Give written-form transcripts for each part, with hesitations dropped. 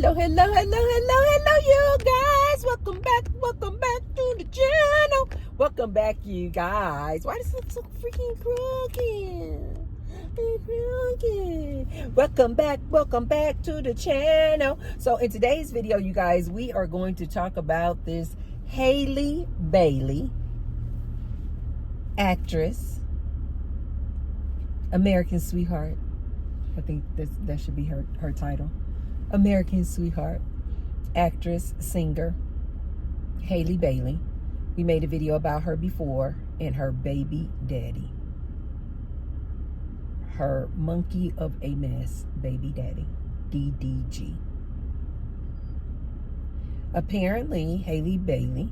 Hello, you guys. Welcome back to the channel. Welcome back, you guys. Why does it look so freaking crooked? Welcome back to the channel. So in today's video, you guys, we are going to talk about this Halle Bailey, actress, American Sweetheart. I think that should be her title. American Sweetheart, actress, singer, Halle Bailey. We made a video about her before, and her baby daddy. Her monkey of a mess baby daddy, DDG. Apparently, Halle Bailey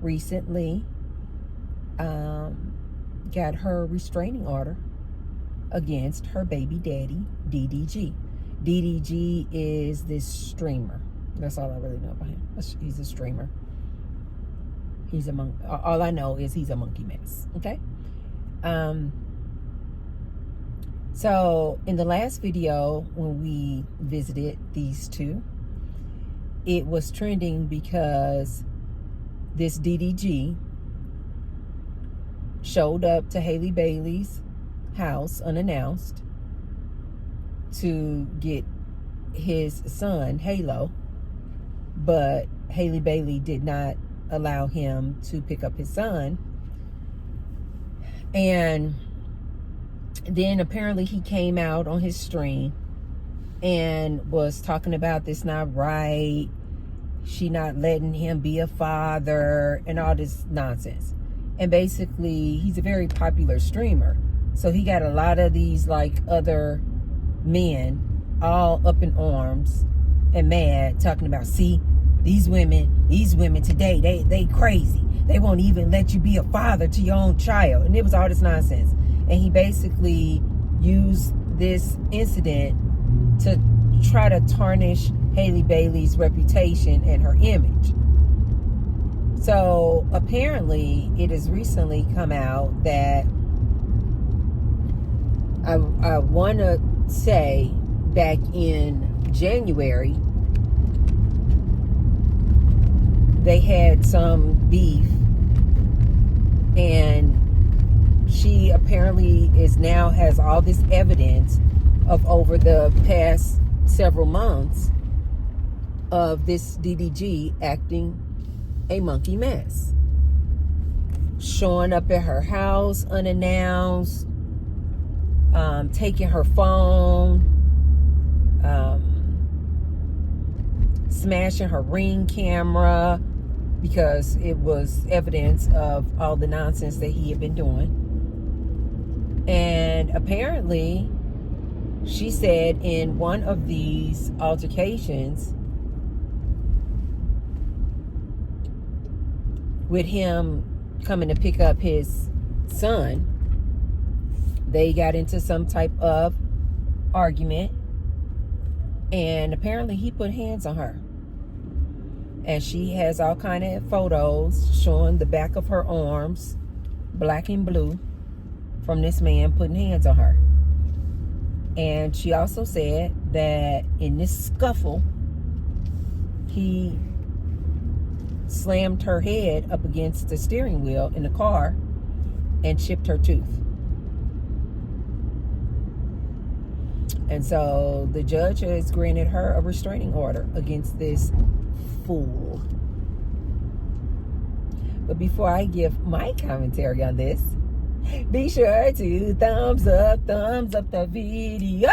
recently got her restraining order against her baby daddy, DDG. DDG is this streamer. That's all I really know about him. He's a streamer. He's a monkey. All I know is he's a monkey mess. Okay. So in the last video, when we visited these two, it was trending because this DDG showed up to Halle Bailey's house unannounced to get his son Halo, but Halle Bailey did not allow him to pick up his son. And then apparently he came out on his stream and was talking about this not right, she not letting him be a father and all this nonsense. And basically he's a very popular streamer, so he got a lot of these like other men all up in arms and mad, talking about, see, these women today, they crazy, they won't even let you be a father to your own child. And it was all this nonsense. And he basically used this incident to try to tarnish Halle Bailey's reputation and her image. So apparently it has recently come out that I want to say back in January they had some beef, and she apparently now has all this evidence of over the past several months of this DDG acting a monkey mess, showing up at her house unannounced, taking her phone, smashing her Ring camera because it was evidence of all the nonsense that he had been doing. And apparently she said in one of these altercations with him coming to pick up his son, they got into some type of argument, and apparently he put hands on her. And she has all kind of photos showing the back of her arms, black and blue, from this man putting hands on her. And she also said that in this scuffle, he slammed her head up against the steering wheel in the car and chipped her tooth. And so the judge has granted her a restraining order against this fool. But before I give my commentary on this, be sure to thumbs up the video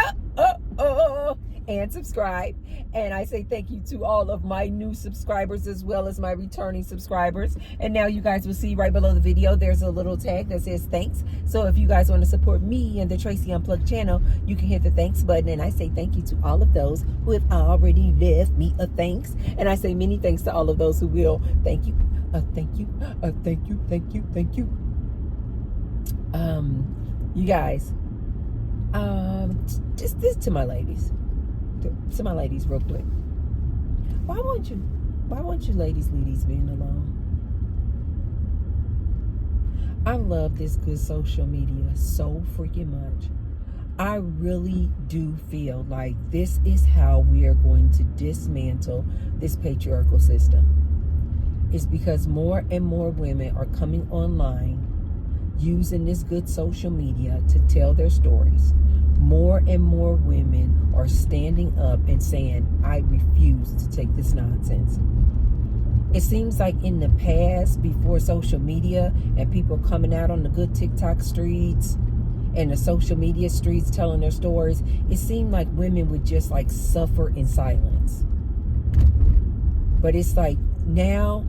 and subscribe. And I say thank you to all of my new subscribers as well as my returning subscribers. And now you guys will see right below the video, there's a little tag that says thanks. So if you guys want to support me and the Tracy Unplugged channel, you can hit the thanks button. And I say thank you to all of those who have already left me a thanks. And I say many thanks to all of those who will. Thank you. Thank you. Thank you. You guys, just this to my ladies. To my ladies real quick. Why won't you ladies leave these men alone? I love this good social media so freaking much. I really do feel like this is how we are going to dismantle this patriarchal system. It's because more and more women are coming online using this good social media to tell their stories. More and more women are standing up and saying, I refuse to take this nonsense. It seems like in the past, before social media and people coming out on the good TikTok streets and the social media streets telling their stories, it seemed like women would just like suffer in silence. But it's like now,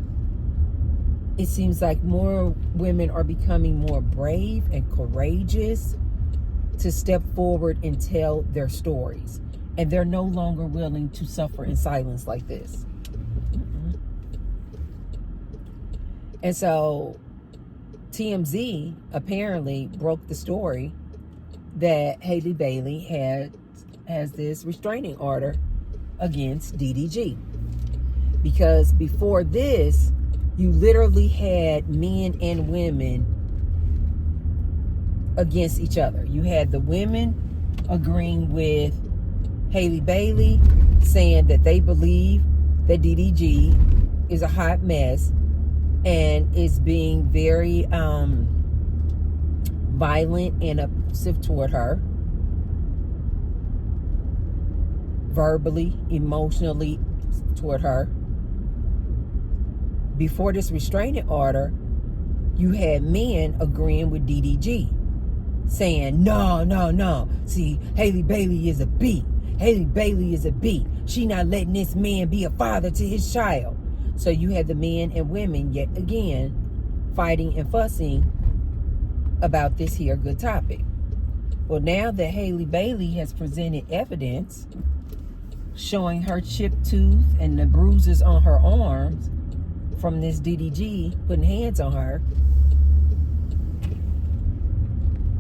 it seems like more women are becoming more brave and courageous to step forward and tell their stories. And they're no longer willing to suffer in silence like this. And so TMZ apparently broke the story that Halle Bailey has this restraining order against DDG. Because before this, you literally had men and women against each other. You had the women agreeing with Halle Bailey, saying that they believe that DDG is a hot mess and is being very violent and abusive toward her, verbally, emotionally toward her. Before this restraining order, you had men agreeing with DDG, saying, no. See, Halle Bailey is a B. Halle Bailey is a B. She not letting this man be a father to his child. So you had the men and women yet again fighting and fussing about this here good topic. Well, now that Halle Bailey has presented evidence showing her chipped tooth and the bruises on her arms from this DDG putting hands on her,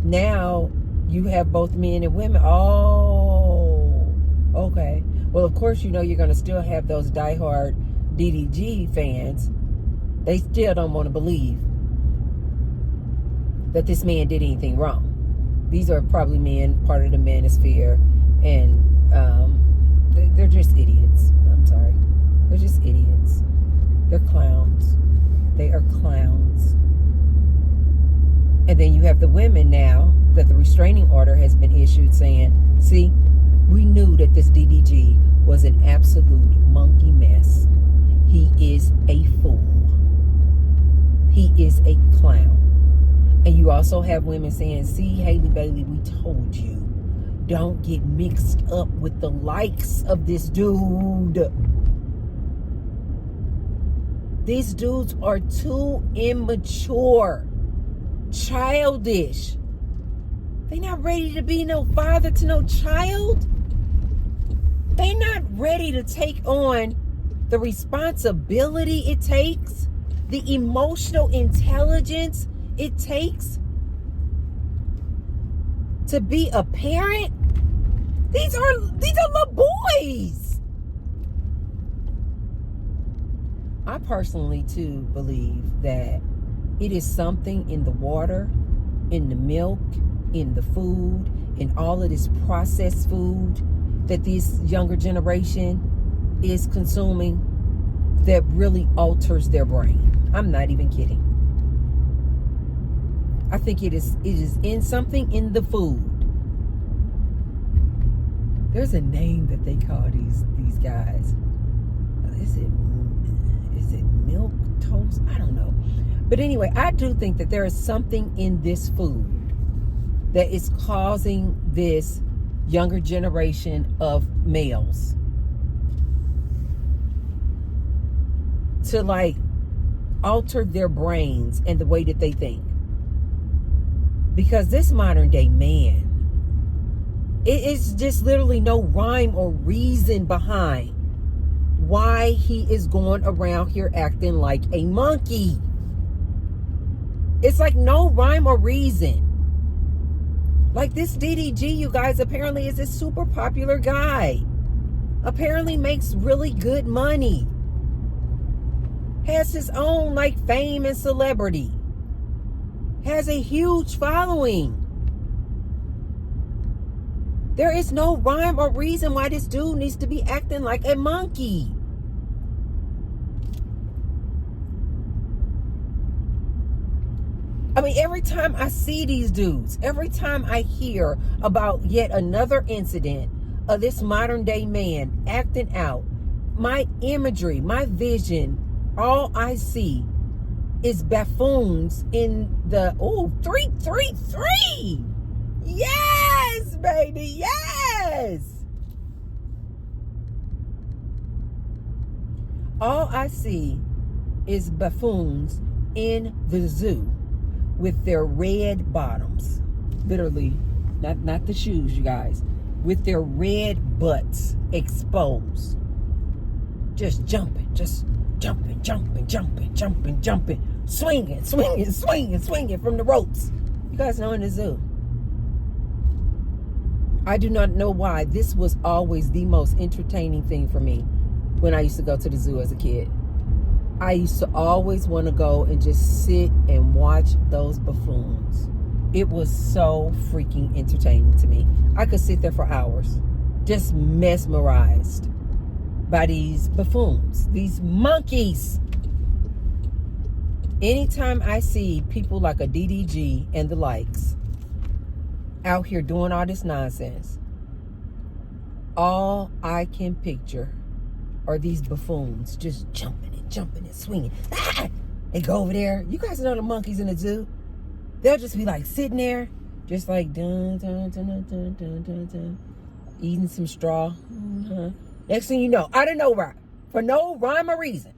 now you have both men and women. Oh, okay. Well, of course, you know you're going to still have those diehard DDG fans. They still don't want to believe that this man did anything wrong. These are probably men, part of the manosphere, and they're just idiots. I'm sorry. They're just idiots. They're clowns. They are clowns. And then you have the women now that the restraining order has been issued saying, see, we knew that this DDG was an absolute monkey mess. He is a fool. He is a clown. And you also have women saying, see, Halle Bailey, we told you, don't get mixed up with the likes of this dude. These dudes are too immature, childish. They not ready to be no father to no child. They not ready to take on the responsibility it takes, the emotional intelligence it takes to be a parent. These are little boys. I personally too believe that it is something in the water, in the milk, in the food, in all of this processed food that this younger generation is consuming that really alters their brain. I'm not even kidding. I think it is in something in the food. There's a name that they call these guys. Is it milk toast? I don't know. But anyway, I do think that there is something in this food that is causing this younger generation of males to like alter their brains and the way that they think. Because this modern day man, it is just literally no rhyme or reason behind why he is going around here acting like a monkey. It's like no rhyme or reason. Like this DDG, you guys, apparently is a super popular guy. Apparently makes really good money. Has his own like fame and celebrity. Has a huge following. There is no rhyme or reason why this dude needs to be acting like a monkey. I mean, every time I see these dudes, every time I hear about yet another incident of this modern day man acting out, my imagery, my vision, all I see is buffoons in the 333. Yes, baby, yes. All I see is buffoons in the zoo with their red bottoms, literally, not the shoes, you guys, with their red butts exposed, just jumping, swinging from the ropes. You guys know, in the zoo. I do not know why this was always the most entertaining thing for me when I used to go to the zoo as a kid. I used to always want to go and just sit and watch those buffoons. It was so freaking entertaining to me. I could sit there for hours, just mesmerized by these buffoons, these monkeys. Anytime I see people like a DDG and the likes out here doing all this nonsense, all I can picture are these buffoons just jumping and swinging. Ah! They go over there. You guys know the monkeys in the zoo. They'll just be like sitting there, just like dun, dun, dun, dun, dun, dun, dun, dun, eating some straw. Mm-hmm. Next thing you know, out of nowhere, for no rhyme or reason,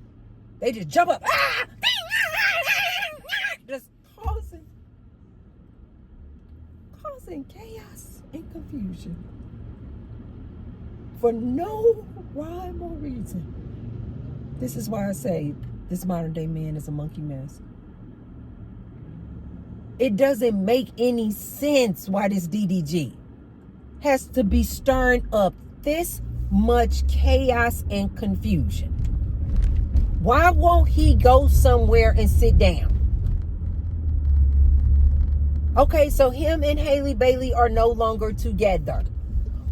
they just jump up, just causing chaos and confusion for no rhyme or reason. This is why I say this modern day man is a monkey mess. It doesn't make any sense why this DDG has to be stirring up this much chaos and confusion. Why won't he go somewhere and sit down? Okay, so him and Halle Bailey are no longer together.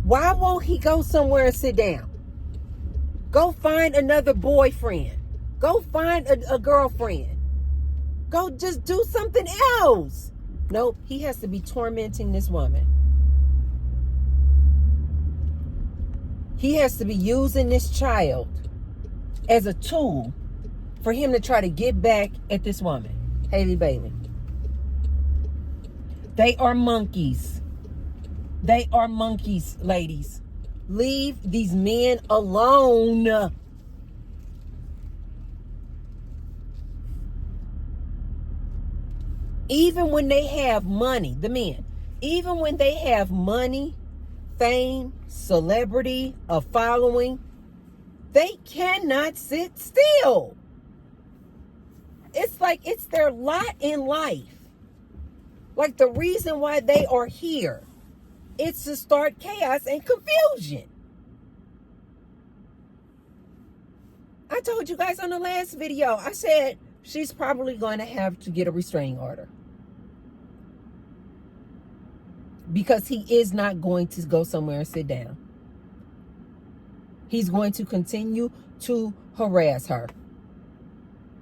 Why won't he go somewhere and sit down? Go find another boyfriend. Go find a girlfriend. Go just do something else. Nope, he has to be tormenting this woman. He has to be using this child as a tool for him to try to get back at this woman, Halle Bailey. They are monkeys. They are monkeys, ladies. Leave these men alone. Even when they have money, the men, even when they have money, fame, celebrity, a following, they cannot sit still. It's like it's their lot in life. Like the reason why they are here, it's to start chaos and confusion. I told you guys on the last video, I said she's probably going to have to get a restraining order. Because he is not going to go somewhere and sit down. He's going to continue to harass her.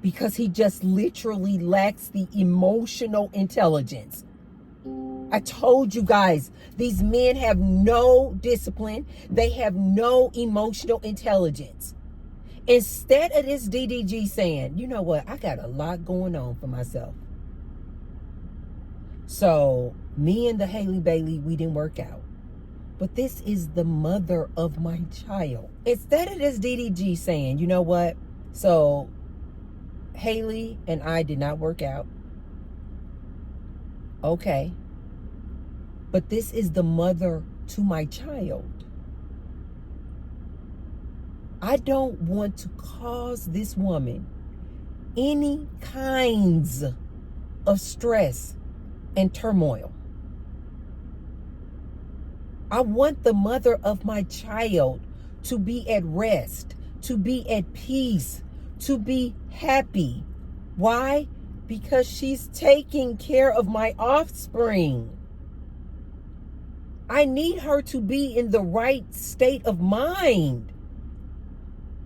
Because he just literally lacks the emotional intelligence. I told you guys, these men have no discipline. They have no emotional intelligence. Instead of this DDG saying, you know what, I got a lot going on for myself. So me and the Halle Bailey, we didn't work out. But this is the mother of my child. Instead of this DDG saying, you know what, so Halle and I did not work out. Okay. But this is the mother to my child. I don't want to cause this woman any kinds of stress and turmoil. I want the mother of my child to be at rest, to be at peace, to be happy. Why? Because she's taking care of my offspring. I need her to be in the right state of mind.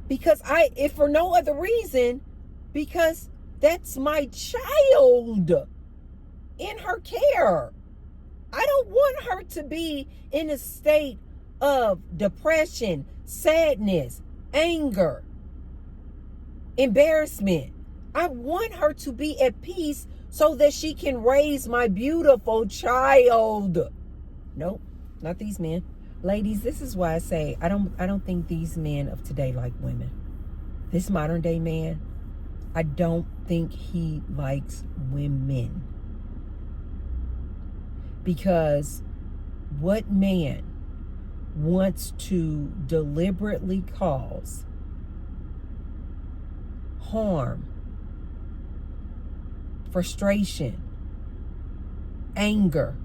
Because if for no other reason, because that's my child in her care. I don't want her to be in a state of depression, sadness, anger, embarrassment. I want her to be at peace so that she can raise my beautiful child. Nope, not these men. Ladies, this is why I say I don't think these men of today like women. This modern day man, I don't think he likes women. Because what man wants to deliberately cause harm, frustration, anger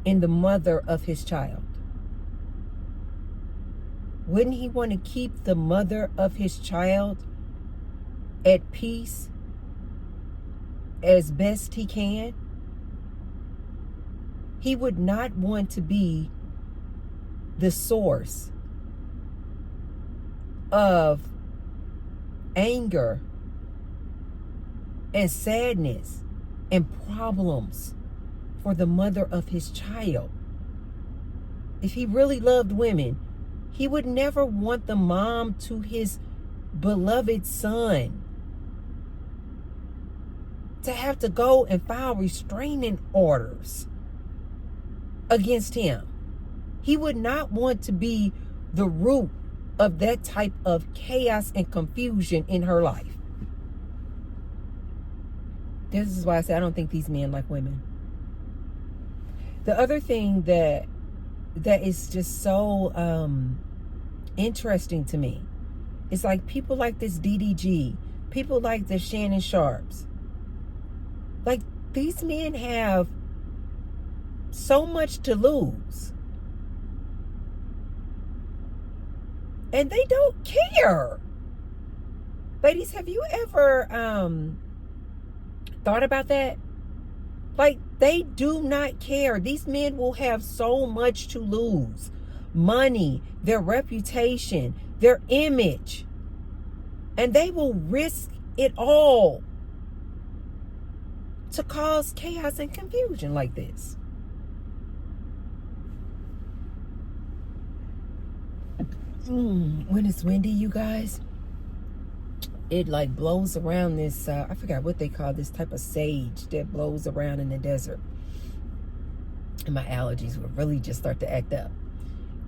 in the mother of his child? Wouldn't he want to keep the mother of his child at peace as best he can? He would not want to be the source of anger and sadness and problems for the mother of his child. If he really loved women, he would never want the mom to his beloved son to have to go and file restraining orders against him. He would not want to be the root of that type of chaos and confusion in her life. This is why I say I don't think these men like women. The other thing that is just so interesting to me is like people like this DDG, people like the Shannon Sharps. Like, these men have so much to lose. And they don't care. Ladies, have you ever thought about that? Like, they do not care. These men will have so much to lose. Money, their reputation, their image. And they will risk it all to cause chaos and confusion like this. When it's windy, you guys, it like blows around this, I forgot what they call this type of sage that blows around in the desert. And my allergies will really just start to act up.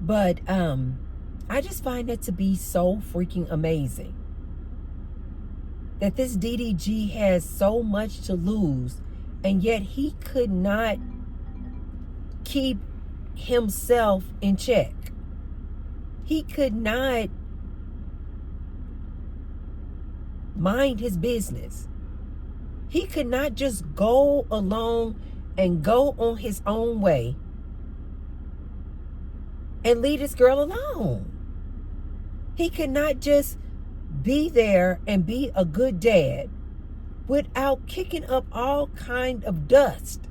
But I just find that to be so freaking amazing. That this DDG has so much to lose, and yet he could not keep himself in check. He could not mind his business. He could not just go along and go on his own way and leave this girl alone. He could not just be there and be a good dad without kicking up all kind of dust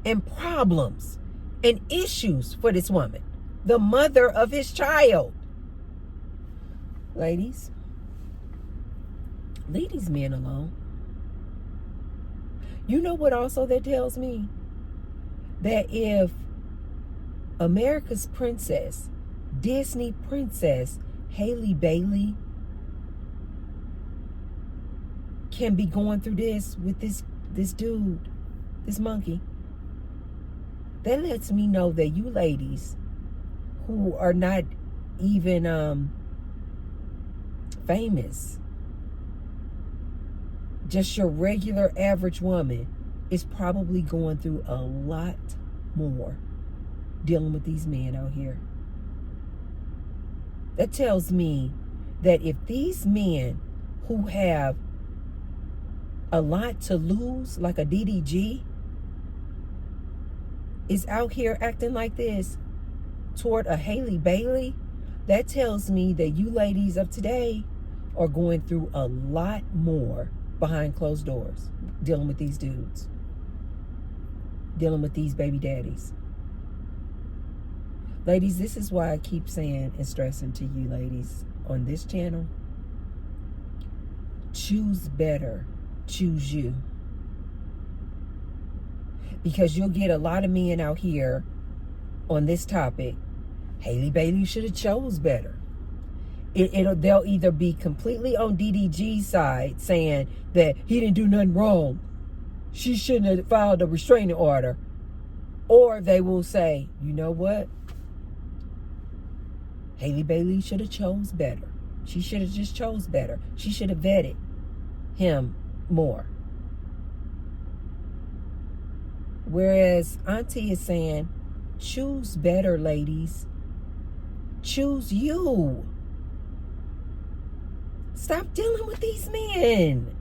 and problems and issues for this woman, the mother of his child. Ladies, leave these men alone. You know what also that tells me? That if America's princess, Disney princess, Halle Bailey can be going through this with this dude, this monkey, that lets me know that you ladies who are not even famous, just your regular average woman, is probably going through a lot more dealing with these men out here. That tells me that if these men who have a lot to lose, like a DDG, is out here acting like this toward a Halle Bailey, that tells me that you ladies of today are going through a lot more behind closed doors dealing with these dudes. dealing with these baby daddies. Ladies, this is why I keep saying and stressing to you ladies on this channel. Choose better. Choose you. Because you'll get a lot of men out here on this topic. Halle Bailey should have chose better. They'll either be completely on DDG's side saying that he didn't do nothing wrong. She shouldn't have filed a restraining order. Or they will say, you know what? Halle Bailey should have chose better. She should have just chose better. She should have vetted him more. Whereas Auntie is saying, choose better, ladies. Choose you. Stop dealing with these men.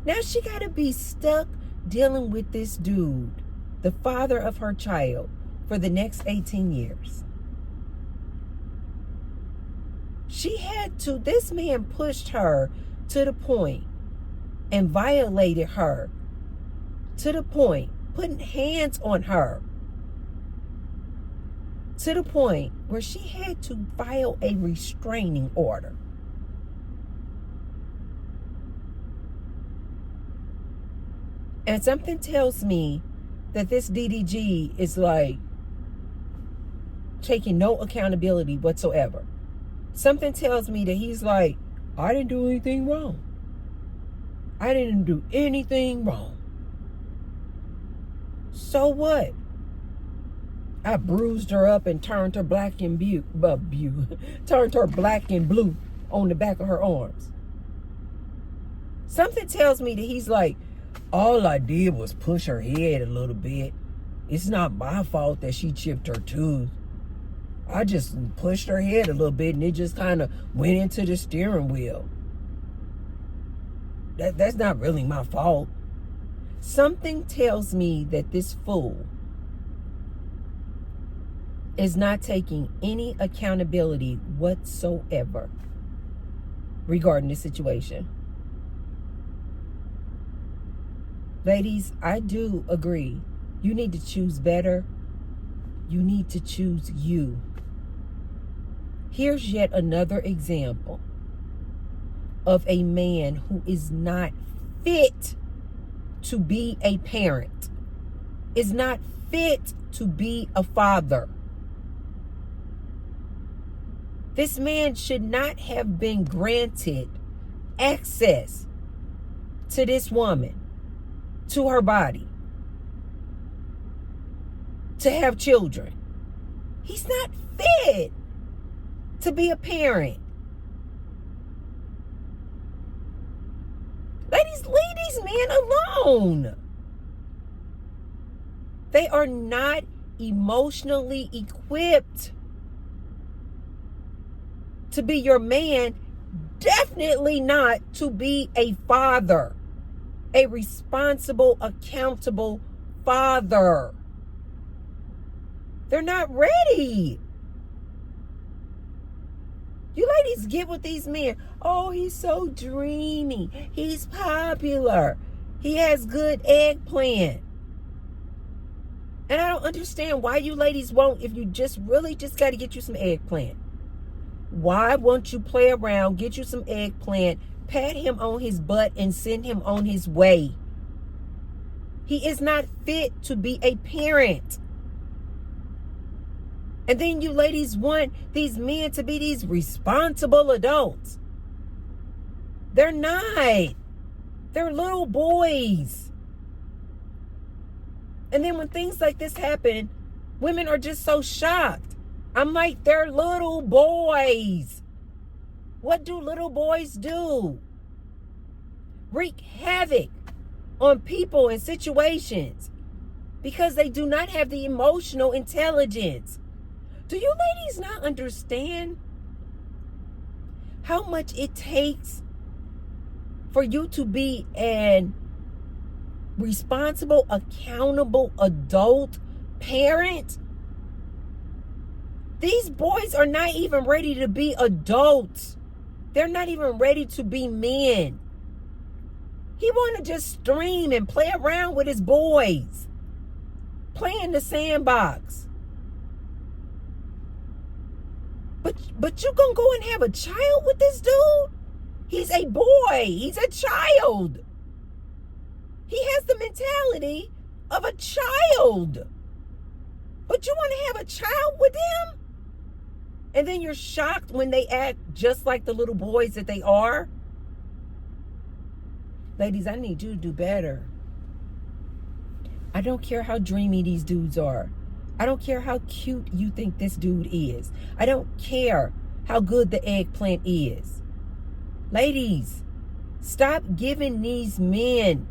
Now she got to be stuck dealing with this dude, the father of her child, for the next 18 years. She had to, this man pushed her to the point and violated her to the point, putting hands on her to the point where she had to file a restraining order. And something tells me that this DDG is like taking no accountability whatsoever. Something tells me that he's like, I didn't do anything wrong. I didn't do anything wrong. So what? I bruised her up and turned her black and turned her black and blue on the back of her arms. Something tells me that he's like, all I did was push her head a little bit. It's not my fault that she chipped her tooth. I just pushed her head a little bit and it just kind of went into the steering wheel. That's not really my fault. Something tells me that this fool is not taking any accountability whatsoever regarding the situation. Ladies, I do agree. You need to choose better. You need to choose you. Here's yet another example of a man who is not fit to be a parent, is not fit to be a father. This man should not have been granted access to this woman, to her body, to have children. He's not fit to be a parent. Ladies, leave these men alone. They are not emotionally equipped to be your man, definitely not to be a father, a responsible, accountable father. They're not ready. You ladies get with these men. Oh, he's so dreamy. He's popular. He has good eggplant. And I don't understand why you ladies won't, if you just really just got to get you some eggplant. Why won't you play around, get you some eggplant, pat him on his butt, and send him on his way? He is not fit to be a parent. And then you ladies want these men to be these responsible adults. They're not. They're little boys. And then when things like this happen, women are just so shocked. I'm like, they're little boys. What do little boys do? Wreak havoc on people and situations because they do not have the emotional intelligence. Do you ladies not understand how much it takes for you to be an responsible, accountable adult parent? These boys are not even ready to be adults. They're not even ready to be men. He want to just stream and play around with his boys. Play in the sandbox. But you gonna go and have a child with this dude? He's a boy. He's a child. He has the mentality of a child. But you want to have a child with him? And then you're shocked when they act just like the little boys that they are? Ladies, I need you to do better. I don't care how dreamy these dudes are. I don't care how cute you think this dude is. I don't care how good the eggplant is. Ladies, stop giving these men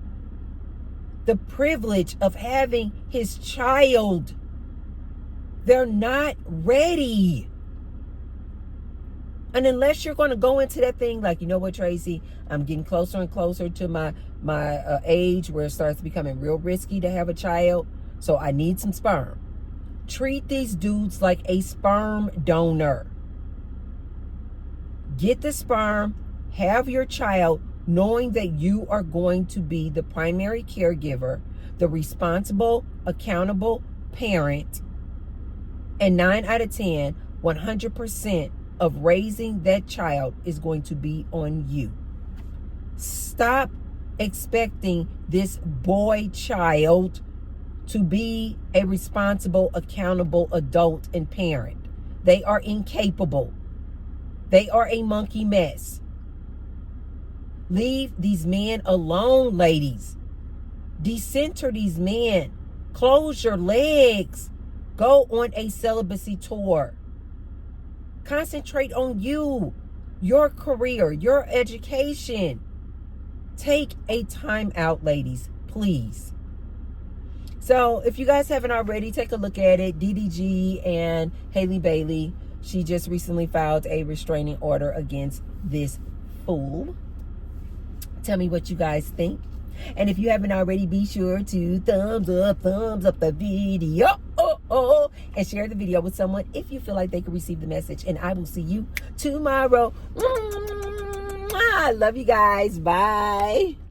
the privilege of having his child. They're not ready. And unless you're going to go into that thing like, you know what, Tracy, I'm getting closer and closer to my age where it starts becoming real risky to have a child, so I need some sperm. Treat these dudes like a sperm donor. Get the sperm, have your child, knowing that you are going to be the primary caregiver, the responsible, accountable parent, and 9 out of 10, 100% of raising that child is going to be on you. Stop expecting this boy child to be a responsible, accountable adult and parent. They are incapable. They are a monkey mess. Leave these men alone, ladies. Decenter these men. Close your legs. Go on a celibacy tour. Concentrate on you, your career, your education. Take a time out, ladies, please. So if you guys haven't already, take a look at it. DDG and Halle Bailey, she just recently filed a restraining order against this fool. Tell me what you guys think. And if you haven't already, be sure to thumbs up the video. And share the video with someone if you feel like they can receive the message. And I will see you tomorrow. I love you guys. Bye.